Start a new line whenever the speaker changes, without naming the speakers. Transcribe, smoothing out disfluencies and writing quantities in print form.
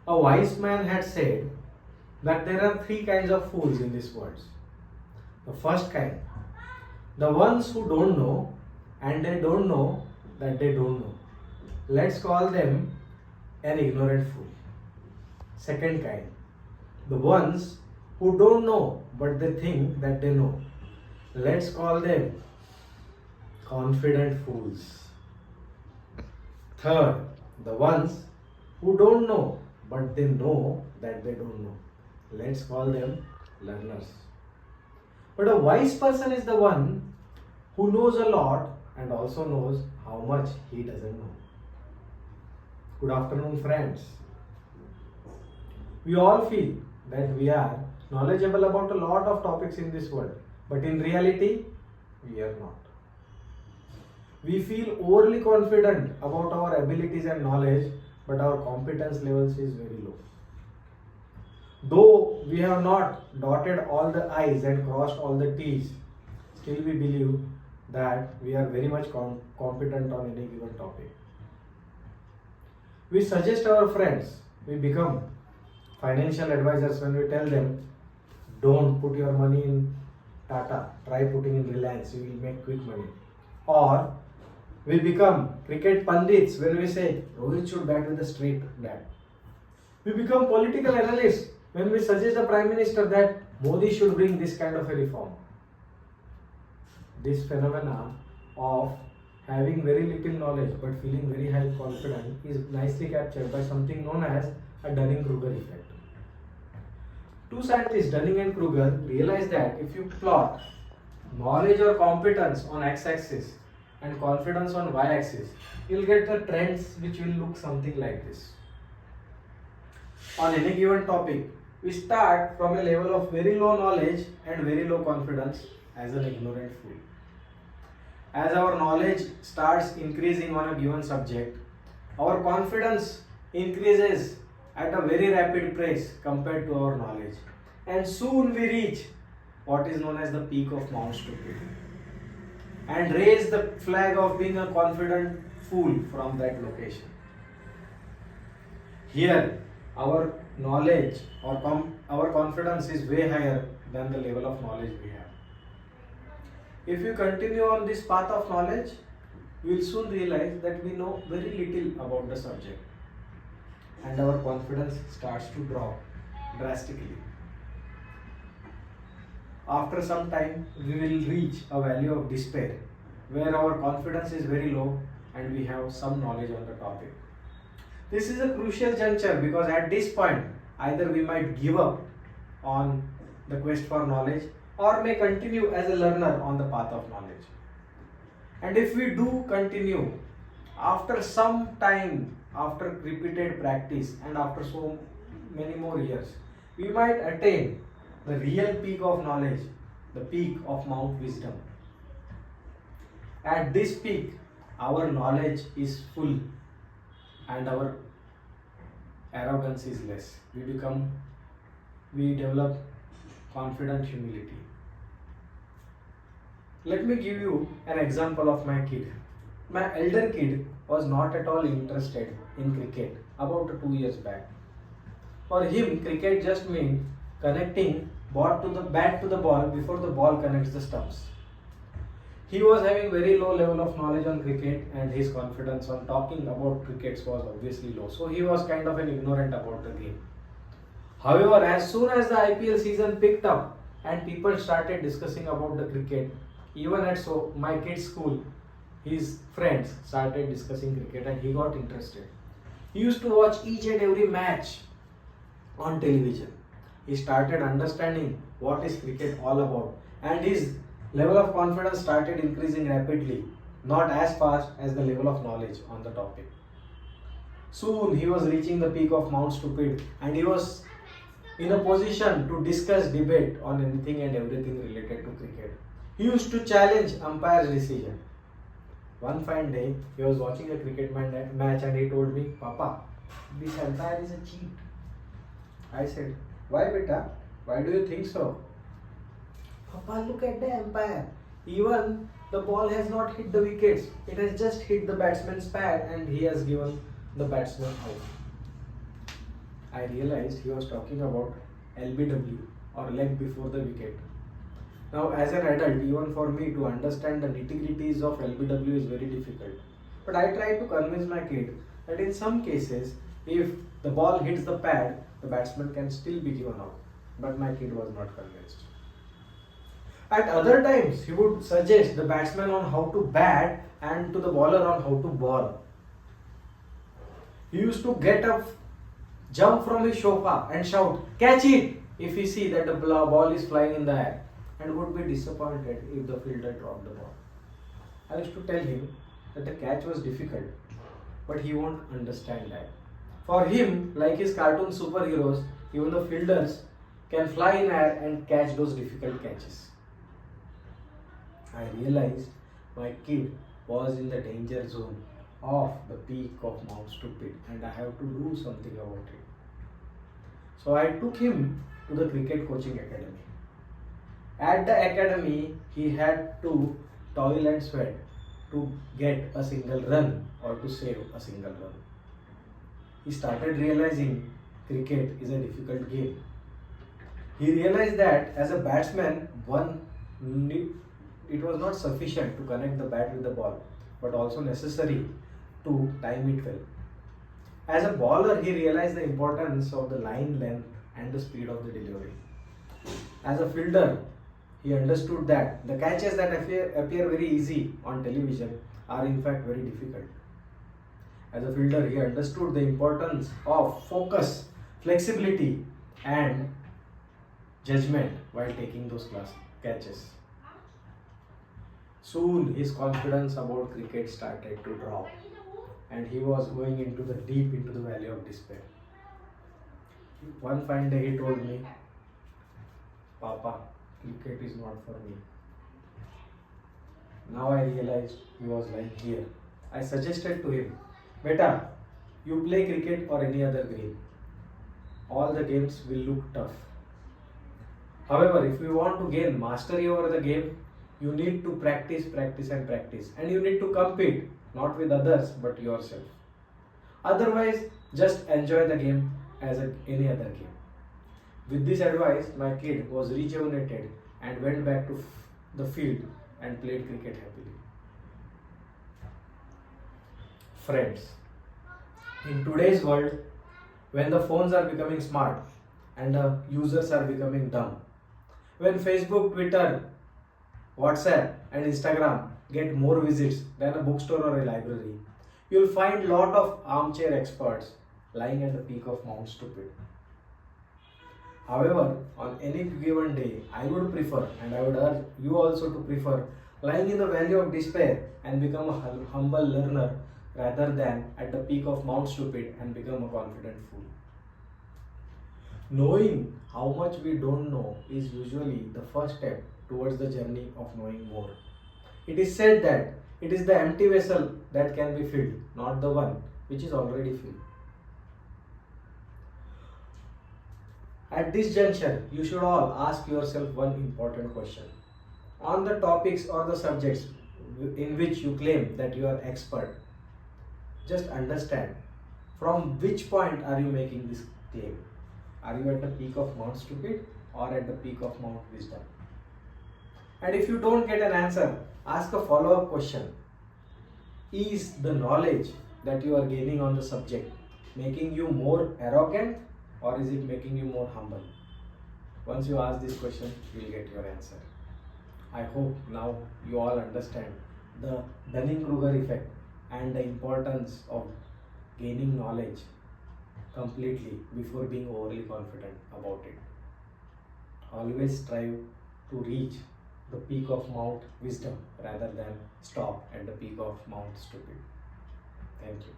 A wise man had said that there are three kinds of fools in this world. The first kind, the ones who don't know and they don't know that they don't know. Let's call them an ignorant fool. Second kind, the ones who don't know but they think that they know. Let's call them confident fools. Third, the ones who don't know but they know that they don't know. Let's call them learners. But a wise person is the one who knows a lot and also knows how much he doesn't know. Good afternoon, friends. We all feel that we are knowledgeable about a lot of topics in this world, but in reality, we are not. We feel overly confident about our abilities and knowledge, but our competence levels is very low. Though we have not dotted all the I's and crossed all the T's, still we believe that we are very much competent on any given topic. We suggest our friends, we become financial advisors when we tell them, don't put your money in Tata, try putting in Reliance, you will make quick money. Or we become cricket pundits when we say Rohit should bat with a straight bat. We become political analysts when we suggest the Prime Minister that Modi should bring this kind of a reform. This phenomena of having very little knowledge but feeling very high confidence is nicely captured by something known as a Dunning Kruger effect. Two scientists, Dunning and Kruger, realized that if you plot knowledge or competence on x-axis and confidence on y-axis, you'll get the trends which will look something like this. On any given topic, we start from a level of very low knowledge and very low confidence as an ignorant fool. As our knowledge starts increasing on a given subject, our confidence increases at a very rapid pace compared to our knowledge. And soon we reach what is known as the peak of Mount Stupid and raise the flag of being a confident fool from that location. Here, our knowledge or our confidence is way higher than the level of knowledge we have. If you continue on this path of knowledge, we will soon realize that we know very little about the subject and our confidence starts to drop drastically. After some time, we will reach a value of despair where our confidence is very low and we have some knowledge on the topic. This is a crucial juncture because at this point, either we might give up on the quest for knowledge or may continue as a learner on the path of knowledge. And if we do continue, after some time, after repeated practice and after so many more years, we might attain the real peak of knowledge, the peak of Mount Wisdom. At this peak, our knowledge is full and our arrogance is less. We develop confident humility. Let me give you an example of my kid. My elder kid was not at all interested in cricket about 2 years back. For him, cricket just means connecting bat to the ball before the ball connects the stumps. He was having very low level of knowledge on cricket and his confidence on talking about cricket was obviously low. So he was kind of an ignorant about the game. However, as soon as the IPL season picked up and people started discussing about the cricket, even at my kid's school, his friends started discussing cricket and he got interested. He used to watch each and every match on television. He started understanding what is cricket all about and his level of confidence started increasing rapidly, not as fast as the level of knowledge on the topic. Soon he was reaching the peak of Mount Stupid and he was in a position to discuss debate on anything and everything related to cricket. He used to challenge umpire's decision. One fine day, he was watching a cricket match and he told me, Papa, this umpire is a cheat. I said, why beta? Why do you think so? Papa, look at the umpire. Even the ball has not hit the wickets. It has just hit the batsman's pad and he has given the batsman out. I realized he was talking about LBW, or leg before the wicket. Now, as an adult, even for me to understand the nitty-gritties of LBW is very difficult. But I tried to convince my kid that in some cases, if the ball hits the pad, the batsman can still be given out. But my kid was not convinced. At other times, he would suggest the batsman on how to bat and to the bowler on how to bowl. He used to get up, jump from his sofa and shout, "Catch it!" if he see that the ball is flying in the air, and would be disappointed if the fielder dropped the ball. I used to tell him that the catch was difficult, but he won't understand that. For him, like his cartoon superheroes, even the fielders can fly in air and catch those difficult catches. I realized my kid was in the danger zone of the peak of Mount Stupid, and I have to do something about it. So I took him to the cricket coaching academy. At the academy, he had to toil and sweat to get a single run or to save a single run. He started realizing cricket is a difficult game. He realized that as a batsman, it was not sufficient to connect the bat with the ball, but also necessary to time it well. As a bowler, he realized the importance of the line length and the speed of the delivery. As a fielder, he understood that the catches that appear very easy on television are in fact very difficult. As a fielder, he understood the importance of focus, flexibility, and judgment while taking those catches. Soon his confidence about cricket started to drop, and he was going into the valley of despair. One fine day he told me, "Papa, cricket is not for me." Now I realized he was lying here. I suggested to him, "Beta, you play cricket or any other game. All the games will look tough. However, if you want to gain mastery over the game, you need to practice, practice and practice. And you need to compete, not with others, but yourself. Otherwise, just enjoy the game as any other game." With this advice, my kid was rejuvenated and went back to the field and played cricket happily. Friends, in today's world, when the phones are becoming smart and the users are becoming dumb, when Facebook, Twitter, WhatsApp and Instagram get more visits than a bookstore or a library, you'll find lot of armchair experts lying at the peak of Mount Stupid. However, on any given day, I would prefer, and I would urge you also to prefer, lying in the valley of despair and become a humble learner rather than at the peak of Mount Stupid and become a confident fool. Knowing how much we don't know is usually the first step towards the journey of knowing more. It is said that it is the empty vessel that can be filled, not the one which is already filled. At this juncture, you should all ask yourself one important question. On the topics or the subjects in which you claim that you are expert, just understand from which point are you making this claim. Are you at the peak of Mount Stupid or at the peak of Mount Wisdom? And if you don't get an answer, ask a follow-up question. Is the knowledge that you are gaining on the subject making you more arrogant, or is it making you more humble? Once you ask this question, you will get your answer. I hope now you all understand the Dunning Kruger effect and the importance of gaining knowledge completely before being overly confident about it. Always strive to reach the peak of Mount Wisdom rather than stop at the peak of Mount Stupid. Thank you.